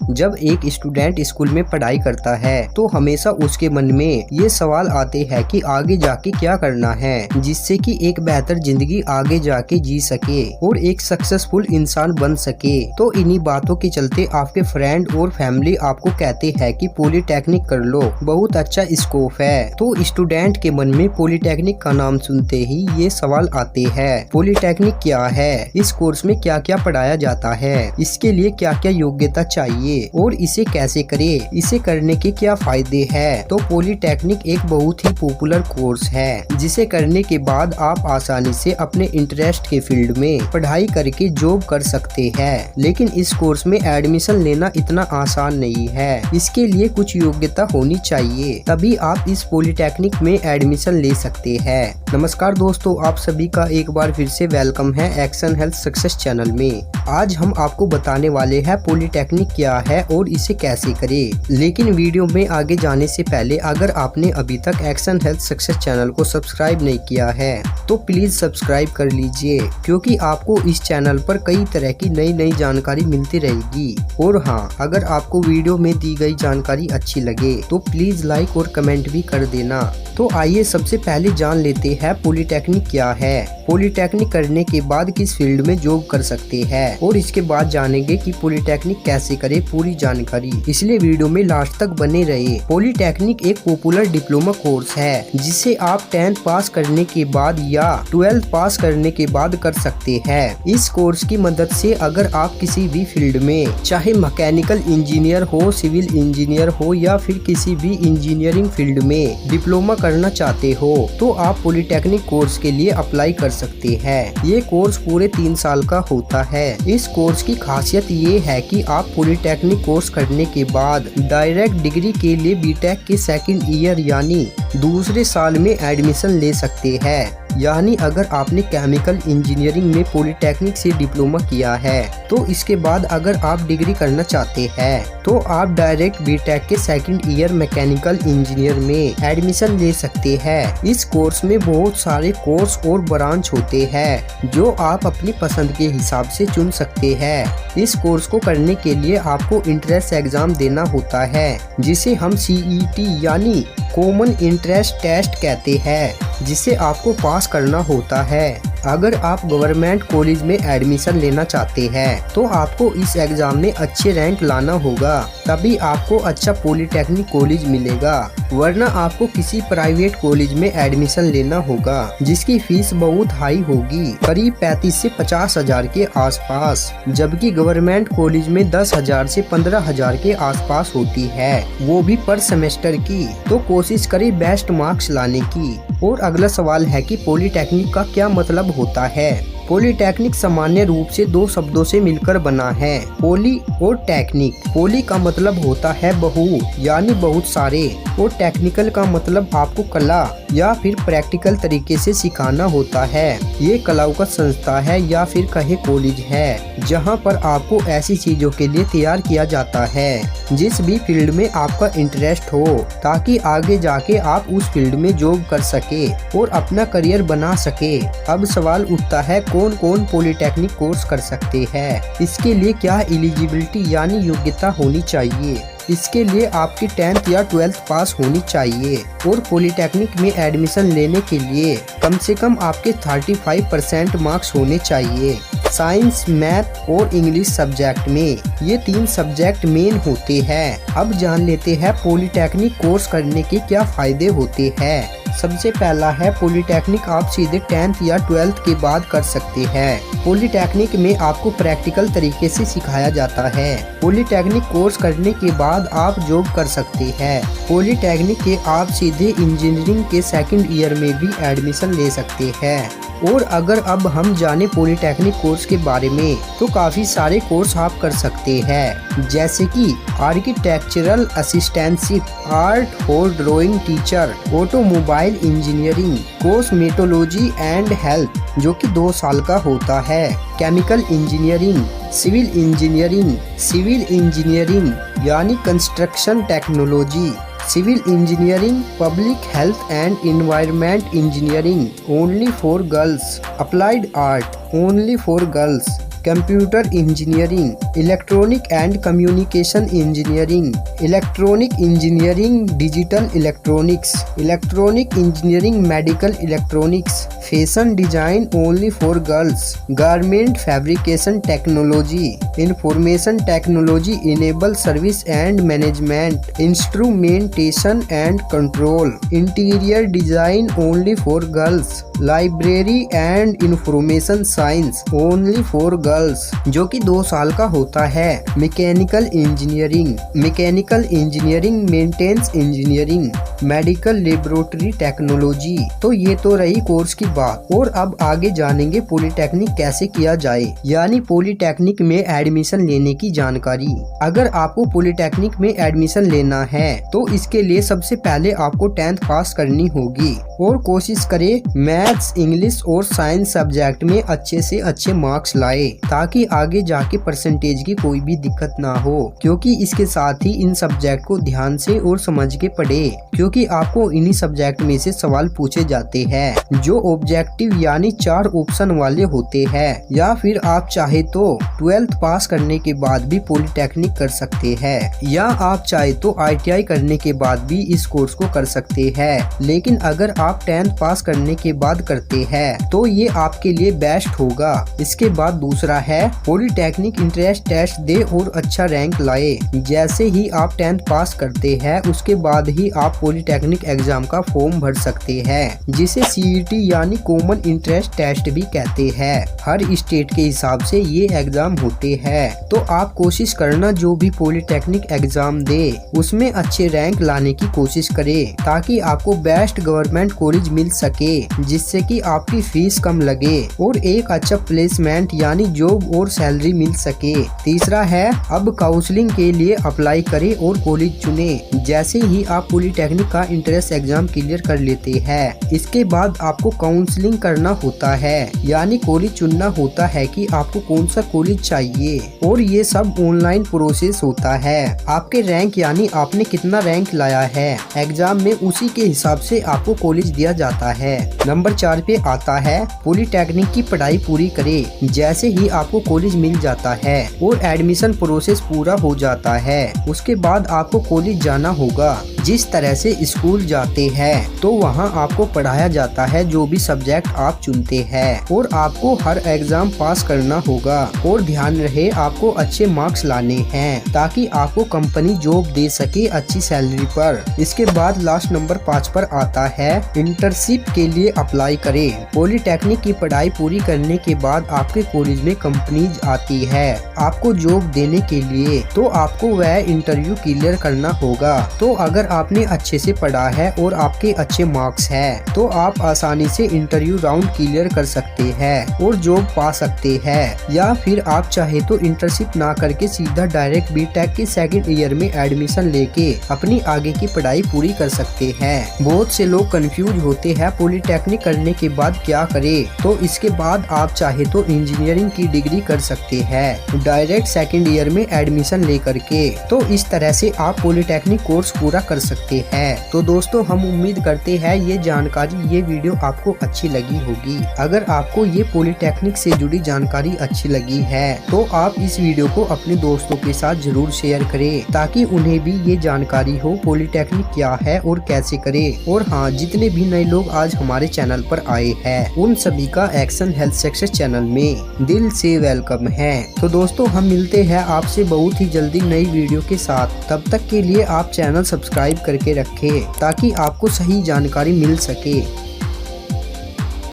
जब एक student school में पढ़ाई करता है तो हमेशा उसके मन में ये सवाल आते हैं कि आगे जाके क्या करना है जिससे कि एक बेहतर जिंदगी आगे जाके जी सके और एक सक्सेसफुल इंसान बन सके। तो इन्हीं बातों के चलते आपके फ्रेंड और फैमिली आपको कहते हैं कि पॉलिटेक्निक कर लो, बहुत अच्छा स्कोप है। तो स्टूडेंट के मन में पॉलिटेक्निक का नाम सुनते ही ये सवाल आते हैं, पॉलिटेक्निक क्या है, इस कोर्स में क्या क्या पढ़ाया जाता है, इसके लिए क्या क्या योग्यता चाहिए और इसे कैसे करें, इसे करने के क्या फायदे हैं। तो पॉलिटेक्निक एक बहुत ही पॉपुलर कोर्स है जिसे करने के बाद आप आसानी से अपने इंटरेस्ट के फील्ड में पढ़ाई करके जॉब कर सकते हैं। लेकिन इस कोर्स में एडमिशन लेना इतना आसान नहीं है, इसके लिए कुछ योग्यता होनी चाहिए, तभी आप इस पॉलिटेक्निक में एडमिशन ले सकते हैं। नमस्कार दोस्तों, आप सभी का एक बार फिर से वेलकम है एक्शन हेल्थ सक्सेस चैनल में। आज हम आपको बताने वाले हैं पॉलिटेक्निक क्या है और इसे कैसे करें। लेकिन वीडियो में आगे जाने से पहले अगर आपने अभी तक एक्शन हेल्थ सक्सेस चैनल को सब्सक्राइब नहीं किया है तो प्लीज सब्सक्राइब कर लीजिए, क्योंकि आपको इस चैनल पर कई तरह की नई जानकारी मिलती रहेगी। और हाँ, अगर आपको वीडियो में दी गई जानकारी अच्छी लगे तो प्लीज लाइक और कमेंट भी कर देना। तो आइए सबसे पहले जान लेते हैं पॉलिटेक्निक क्या है, पॉलिटेक्निक करने के बाद किस फील्ड में जॉब कर सकते हैं और इसके बाद जानेंगे कि पॉलिटेक्निक कैसे करें, पूरी जानकारी, इसलिए वीडियो में लास्ट तक बने रहे। पॉलिटेक्निक एक पॉपुलर डिप्लोमा कोर्स है जिसे आप 10th पास करने के बाद या 12th पास करने के बाद कर सकते हैं। इस कोर्स की मदद से अगर आप किसी भी फील्ड में, चाहे मैकेनिकल इंजीनियर हो, सिविल इंजीनियर हो या फिर किसी भी इंजीनियरिंग फील्ड में डिप्लोमा करना चाहते हो तो आप पॉलिटेक्निक कोर्स के लिए अप्लाई कर सकते हैं। ये कोर्स पूरे 3 साल का होता है। इस कोर्स की खासियत ये है कि आप पॉलिटेक्निक कोर्स करने के बाद डायरेक्ट डिग्री के लिए बीटेक के सेकंड ईयर यानी दूसरे साल में एडमिशन ले सकते हैं। यानी अगर आपने केमिकल इंजीनियरिंग में पॉलिटेक्निक से डिप्लोमा किया है तो इसके बाद अगर आप डिग्री करना चाहते हैं तो आप डायरेक्ट बीटेक के सेकंड ईयर मैकेनिकल इंजीनियर में एडमिशन ले सकते हैं। इस कोर्स में बहुत सारे कोर्स और ब्रांच होते हैं जो आप अपनी पसंद के हिसाब से चुन सकते हैं। इस कोर्स को करने के लिए आपको इंट्रेंस एग्जाम देना होता है जिसे हम CET यानी कॉमन इंट्रेंस टेस्ट कहते हैं, जिसे आपको पास करना होता है। अगर आप गवर्नमेंट कॉलेज में एडमिशन लेना चाहते हैं तो आपको इस एग्जाम में अच्छे रैंक लाना होगा, तभी आपको अच्छा पॉलिटेक्निक कॉलेज मिलेगा, वरना आपको किसी प्राइवेट कॉलेज में एडमिशन लेना होगा जिसकी फीस बहुत हाई होगी, करीब 35 से 50 हजार के आसपास, जबकि गवर्नमेंट कॉलेज में 10,000 से 15,000 के आसपास होती है, वो भी पर सेमेस्टर की। तो कोशिश करें बेस्ट मार्क्स लाने की। और अगला सवाल है कि पॉलिटेक्निक का क्या मतलब होता है। पॉलिटेक्निक सामान्य रूप से 2 शब्दों से मिलकर बना है, पॉली और टेक्निक। पॉली का मतलब होता है बहु यानी बहुत सारे, और टेक्निकल का मतलब आपको कला या फिर प्रैक्टिकल तरीके से सिखाना होता है। ये कलाओं का संस्था है या फिर कहे कॉलेज है जहाँ पर आपको ऐसी चीजों के लिए तैयार किया जाता है जिस भी फील्ड में आपका इंटरेस्ट हो, ताकि आगे जाके आप उस फील्ड में जॉब कर सके और अपना करियर बना सके। अब सवाल उठता है कौन कौन पॉलिटेक्निक कोर्स कर सकते हैं, इसके लिए क्या एलिजिबिलिटी यानी योग्यता होनी चाहिए। इसके लिए आपकी 10th या 12th पास होनी चाहिए और पॉलिटेक्निक में एडमिशन लेने के लिए कम से कम आपके 35% मार्क्स होने चाहिए। साइंस, मैथ और इंग्लिश सब्जेक्ट में ये 3 सब्जेक्ट मेन होते हैं। अब जान लेते हैं पॉलिटेक्निक कोर्स करने के क्या फायदे होते हैं। सबसे पहला है पॉलिटेक्निक आप सीधे 10th या 12th के बाद कर सकते हैं। पॉलिटेक्निक में आपको प्रैक्टिकल तरीके से सिखाया जाता है। पॉलिटेक्निक कोर्स करने के बाद आप जॉब कर सकते हैं। पॉलिटेक्निक के आप सीधे इंजीनियरिंग के सेकंड ईयर में भी एडमिशन ले सकते हैं। और अगर अब हम जाने पॉलिटेक्निक कोर्स के बारे में तो काफी सारे कोर्स आप कर सकते हैं, जैसे कि आर्किटेक्चरल असिस्टेंटशिप, आर्ट और drawing teacher, automobile engineering, cosmetology and health जो कि 2 साल का होता है, केमिकल इंजीनियरिंग, सिविल इंजीनियरिंग यानी construction technology, civil engineering, public health and environment engineering only for girls, applied art only for girls, computer engineering, electronic and communication engineering, electronic engineering digital electronics, electronic engineering medical electronics, fashion design only for girls, garment fabrication technology, information technology enable service and management, instrumentation and control, interior design only for girls, library and information science only for girls, जो कि 2 साल का होता है। Mechanical engineering, mechanical engineering, maintenance engineering, medical laboratory technology. तो ये तो रही कोर्स की बात। और अब आगे जानेंगे पॉलिटेक्निक कैसे किया जाए, यानी पॉलिटेक्निक में एडमिशन लेने की जानकारी। अगर आपको पॉलिटेक्निक में एडमिशन लेना है तो इसके लिए सबसे पहले आपको 10th पास करनी होगी और कोशिश करें मैथ्स, इंग्लिश और साइंस सब्जेक्ट में अच्छे से अच्छे मार्क्स लाए, ताकि आगे जाके परसेंटेज की कोई भी दिक्कत ना हो। क्योंकि इसके साथ ही इन सब्जेक्ट को ध्यान से और समझ के पढ़े, क्योंकि आपको इन्हीं सब्जेक्ट में से सवाल पूछे जाते हैं जो ऑब्जेक्टिव यानी 4 ऑप्शन वाले होते हैं। या फिर आप चाहे तो 12th पास करने के बाद भी पॉलिटेक्निक कर सकते हैं, या आप चाहे तो ITI करने के बाद भी इस कोर्स को कर सकते हैं। लेकिन अगर आप 10th पास करने के बाद करते हैं तो ये आपके लिए बेस्ट होगा। इसके बाद दूसरा है पॉलिटेक्निक इंट्रेंस टेस्ट दे और अच्छा रैंक लाए। जैसे ही आप 10th पास करते हैं उसके बाद ही आप पॉलिटेक्निक एग्जाम का फॉर्म भर सकते हैं, जिसे CET यानी कॉमन इंट्रेंस टेस्ट भी कहते हैं। हर स्टेट के हिसाब से ये एग्जाम होते हैं। तो आप कोशिश करना जो भी पॉलिटेक्निक एग्जाम दे उसमें अच्छे रैंक लाने की कोशिश करें, ताकि आपको बेस्ट गवर्नमेंट कॉलेज मिल सके, जिससे कि आपकी फीस कम लगे और एक अच्छा प्लेसमेंट यानी जॉब और सैलरी मिल सके। तीसरा है अब काउंसलिंग के लिए अप्लाई करें और कॉलेज चुने। जैसे ही आप पॉलिटेक्निक का इंट्रेंस एग्जाम क्लियर कर लेते हैं, इसके बाद आपको काउंसलिंग करना होता है, यानी कॉलेज चुनना होता है कि आपको कौन सा कॉलेज चाहिए। और ये सब ऑनलाइन प्रोसेस होता है। आपके रैंक यानी आपने कितना रैंक लाया है एग्जाम में, उसी के हिसाब से आपको कॉलेज दिया जाता है। नंबर 4 पे आता है पॉलिटेक्निक की पढ़ाई पूरी करें। जैसे ही आपको कॉलेज मिल जाता है और एडमिशन प्रोसेस पूरा हो जाता है, उसके बाद आपको कॉलेज जाना होगा। जिस तरह से स्कूल जाते हैं तो वहाँ आपको पढ़ाया जाता है जो भी सब्जेक्ट आप चुनते हैं, और आपको हर एग्जाम पास करना होगा। और ध्यान रहे आपको अच्छे मार्क्स लाने हैं, ताकि आपको कंपनी जॉब दे सके अच्छी सैलरी पर। इसके बाद लास्ट नंबर 5 पर आता है इंटर्नशिप के लिए अप्लाई करें। पॉलिटेक्निक की पढ़ाई पूरी करने के बाद आपके कॉलेज में कंपनीज आती है आपको जॉब देने के लिए, तो आपको वह इंटरव्यू क्लियर करना होगा। तो अगर आपने अच्छे से पढ़ा है और आपके अच्छे मार्क्स है तो आप आसानी से इंटरव्यू राउंड क्लियर कर सकते हैं और जॉब पा सकते हैं। या फिर आप चाहे तो इंटर्नशिप ना करके सीधा डायरेक्ट बीटेक के 2nd ईयर में एडमिशन लेके अपनी आगे की पढ़ाई पूरी कर सकते हैं। बहुत से लोग कंफ्यूज होते हैं पॉलिटेक्निक करने के बाद क्या करें, तो इसके बाद आप चाहे तो इंजीनियरिंग की डिग्री कर सकते हैं डायरेक्ट 2nd ईयर में एडमिशन लेकर के। तो इस तरह से आप पॉलिटेक्निक कोर्स पूरा कर सकते हैं। तो दोस्तों हम उम्मीद करते हैं ये जानकारी, ये वीडियो आपको अच्छी लगी होगी। अगर आपको ये पॉलिटेक्निक से जुड़ी जानकारी अच्छी लगी है तो आप इस वीडियो को अपने दोस्तों के साथ जरूर शेयर करें, ताकि उन्हें भी ये जानकारी हो पॉलिटेक्निक क्या है और कैसे करें। और हाँ, जितने भी नए लोग आज हमारे चैनल पर आए हैं उन सभी का एक्शन हेल्थ सक्सेस चैनल में दिल से वेलकम है। तो दोस्तों हम मिलते हैं आपसे बहुत ही जल्दी नई वीडियो के साथ। तब तक के लिए आप चैनल सब्सक्राइब करके रखें ताकि आपको सही जानकारी मिल सके।